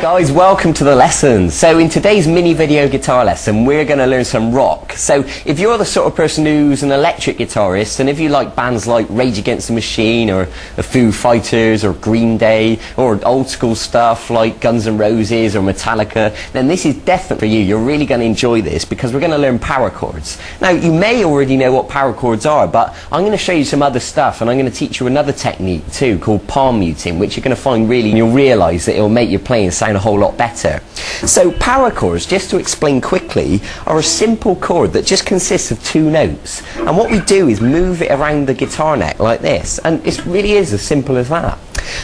guys, welcome to the lesson. So in today's mini video guitar lesson we're going to learn some rock. So if you're the sort of person who's an electric guitarist, and if you like bands like Rage Against the Machine or the Foo Fighters or Green Day or old school stuff like Guns N' Roses or Metallica, then this is definitely for you. You're really going to enjoy this because we're going to learn power chords. Now you may already know what power chords are, but I'm going to show you some other stuff, and I'm going to teach you another technique too called palm muting, which you're going to find really, you'll realise that it'll make your playing sound a whole lot better. So power chords, just to explain quickly, are a simple chord that just consists of two notes, and what we do is move it around the guitar neck like this, and it really is as simple as that.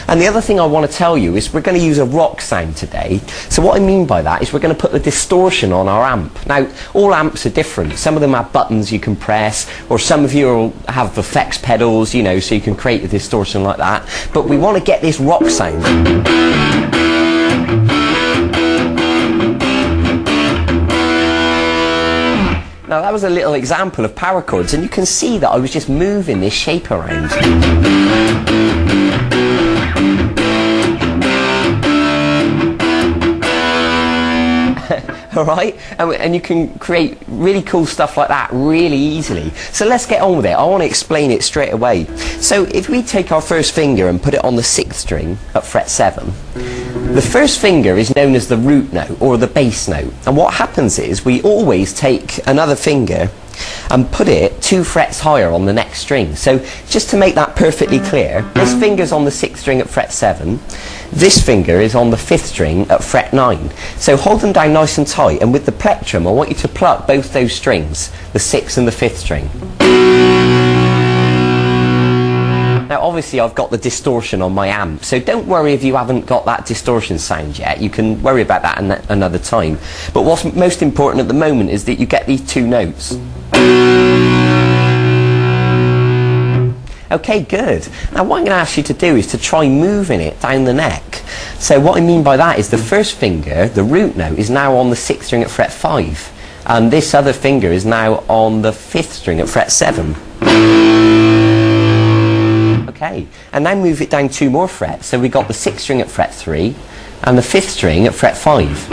And the other thing I want to tell you is we're going to use a rock sound today. So what I mean by that is we're going to put the distortion on our amp. Now all amps are different. Some of them have buttons you can press, or some of you will have effects pedals, you know, so you can create the distortion like that. But we want to get this rock sound. Now that was a little example of power chords, and you can see that I was just moving this shape around. Alright, and you can create really cool stuff like that really easily. So let's get on with it. I want to explain it straight away. So if we take our first finger and put it on the 6th string at fret 7, the first finger is known as the root note or the bass note, and what happens is we always take another finger and put it 2 frets higher on the next string. So just to make that perfectly clear, this finger's on the 6th string at fret 7, this finger is on the 5th string at fret 9. So hold them down nice and tight, and with the plectrum I want you to pluck both those strings, the 6th and the 5th string. Now obviously I've got the distortion on my amp, so don't worry if you haven't got that distortion sound yet. You can worry about that another time. But what's most important at the moment is that you get these two notes. Okay, good. Now what I'm going to ask you to do is to try moving it down the neck. So what I mean by that is the first finger, the root note, is now on the 6th string at fret 5, and this other finger is now on the 5th string at fret 7. Okay, and now move it down 2 more frets. So we got the 6th string at fret 3 and the 5th string at fret 5.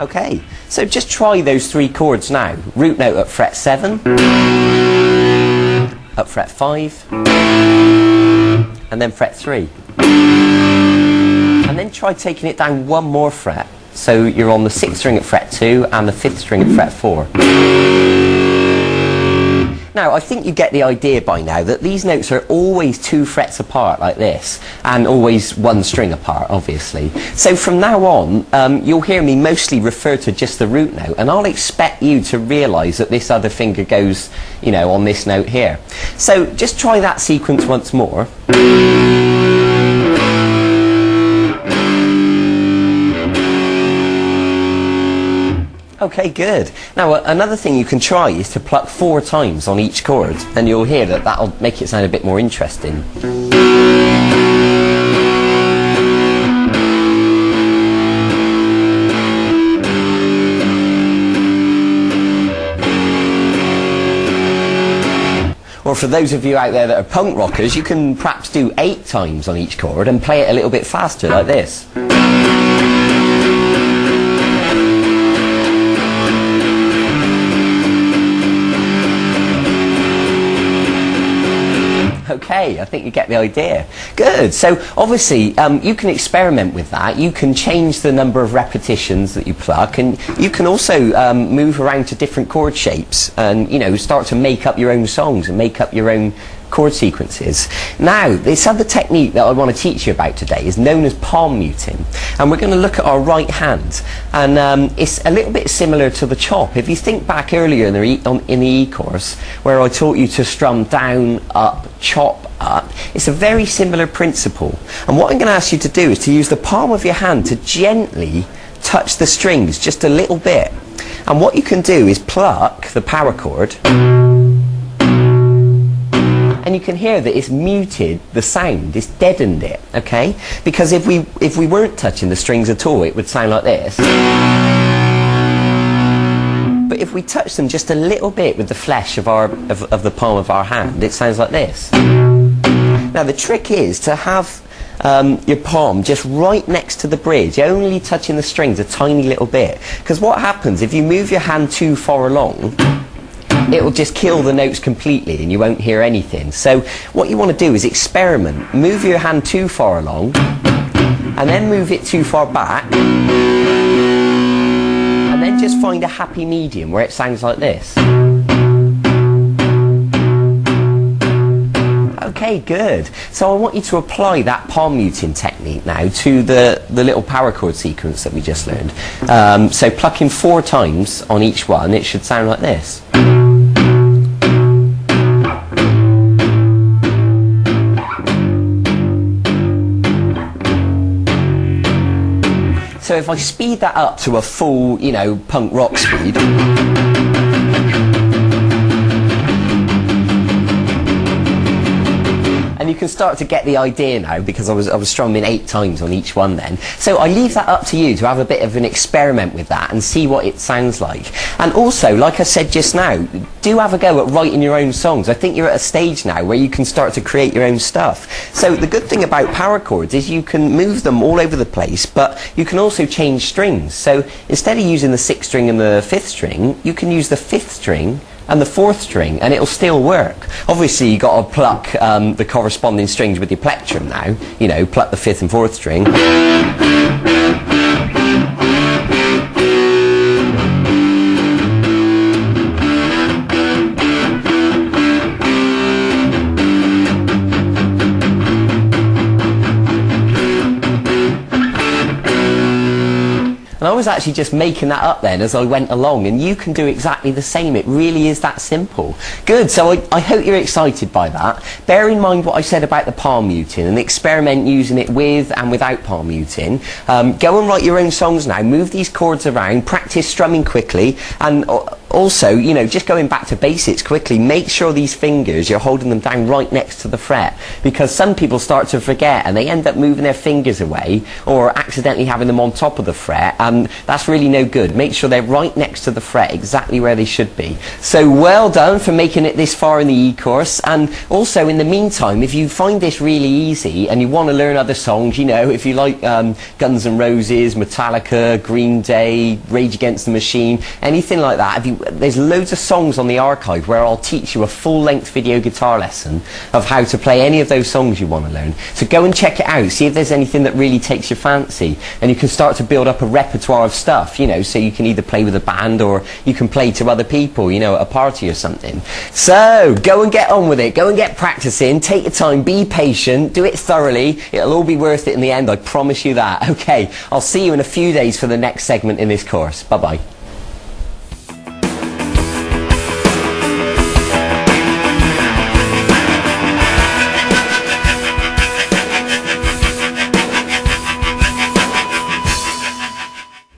Okay, so just try those 3 chords now. Root note at fret 7, at fret 5, and then fret 3. And then try taking it down 1 more fret. So you're on the 6th string at fret 2 and the 5th string at fret 4. Now I think you get the idea by now that these notes are always 2 frets apart like this, and always 1 string apart obviously. So from now on you'll hear me mostly refer to just the root note, and I'll expect you to realise that this other finger goes, you know, on this note here. So just try that sequence once more. Okay, good. Now another thing you can try is to pluck 4 times on each chord, and you'll hear that that'll make it sound a bit more interesting. Or for those of you out there that are punk rockers, you can perhaps do 8 times on each chord and play it a little bit faster like this. Okay, I think you get the idea. Good. So obviously you can experiment with that. You can change the number of repetitions that you pluck, and you can also move around to different chord shapes and, you know, start to make up your own songs and make up your own chord sequences. Now this other technique that I want to teach you about today is known as palm muting, and we're going to look at our right hand, and it's a little bit similar to the chop. If you think back earlier in the E course where I taught you to strum down, up, chop, up, it's a very similar principle, and what I'm going to ask you to do is to use the palm of your hand to gently touch the strings just a little bit, and what you can do is pluck the power chord, and you can hear that it's muted the sound, it's deadened it, okay? Because if we weren't touching the strings at all, it would sound like this. But if we touch them just a little bit with the flesh of the palm of our hand, it sounds like this. Now the trick is to have your palm just right next to the bridge, only touching the strings a tiny little bit. Because what happens if you move your hand too far along, it will just kill the notes completely and you won't hear anything. So what you want to do is experiment. Move your hand too far along and then move it too far back, and then just find a happy medium where it sounds like this. Okay, good. So I want you to apply that palm muting technique now to the little power chord sequence that we just learned. So plucking 4 times on each one, it should sound like this. So if I speed that up to a full, you know, punk rock speed, and you can start to get the idea now, because I was strumming 8 times on each one then. So I leave that up to you to have a bit of an experiment with that and see what it sounds like. And also, like I said just now, do have a go at writing your own songs. I think you're at a stage now where you can start to create your own stuff. So the good thing about power chords is you can move them all over the place, but you can also change strings. So instead of using the 6th string and the 5th string, you can use the 5th string and the 4th string, and it'll still work. Obviously, you've got to pluck the corresponding strings with your plectrum now. You know, pluck the 5th and 4th string. And I was actually just making that up then as I went along, and you can do exactly the same. It really is that simple. Good, so I hope you're excited by that. Bear in mind what I said about the palm muting and experiment using it with and without palm muting. Go and write your own songs now, move these chords around, practice strumming quickly, and also, you know, just going back to basics quickly, make sure these fingers, you're holding them down right next to the fret, because some people start to forget and they end up moving their fingers away or accidentally having them on top of the fret. That's really no good. Make sure they're right next to the fret, exactly where they should be. So well done for making it this far in the e-course. And also, in the meantime, if you find this really easy and you want to learn other songs, you know, if you like Guns N' Roses, Metallica, Green Day, Rage Against the Machine, anything like that, there's loads of songs on the archive where I'll teach you a full-length video guitar lesson of how to play any of those songs you want to learn. So go and check it out, see if there's anything that really takes your fancy, and you can start to build up a repertoire of stuff, you know, so you can either play with a band or you can play to other people, you know, at a party or something. So go and get on with it, go and get practicing, take your time, be patient, do it thoroughly, it'll all be worth it in the end, I promise you that. Okay, I'll see you in a few days for the next segment in this course. Bye bye.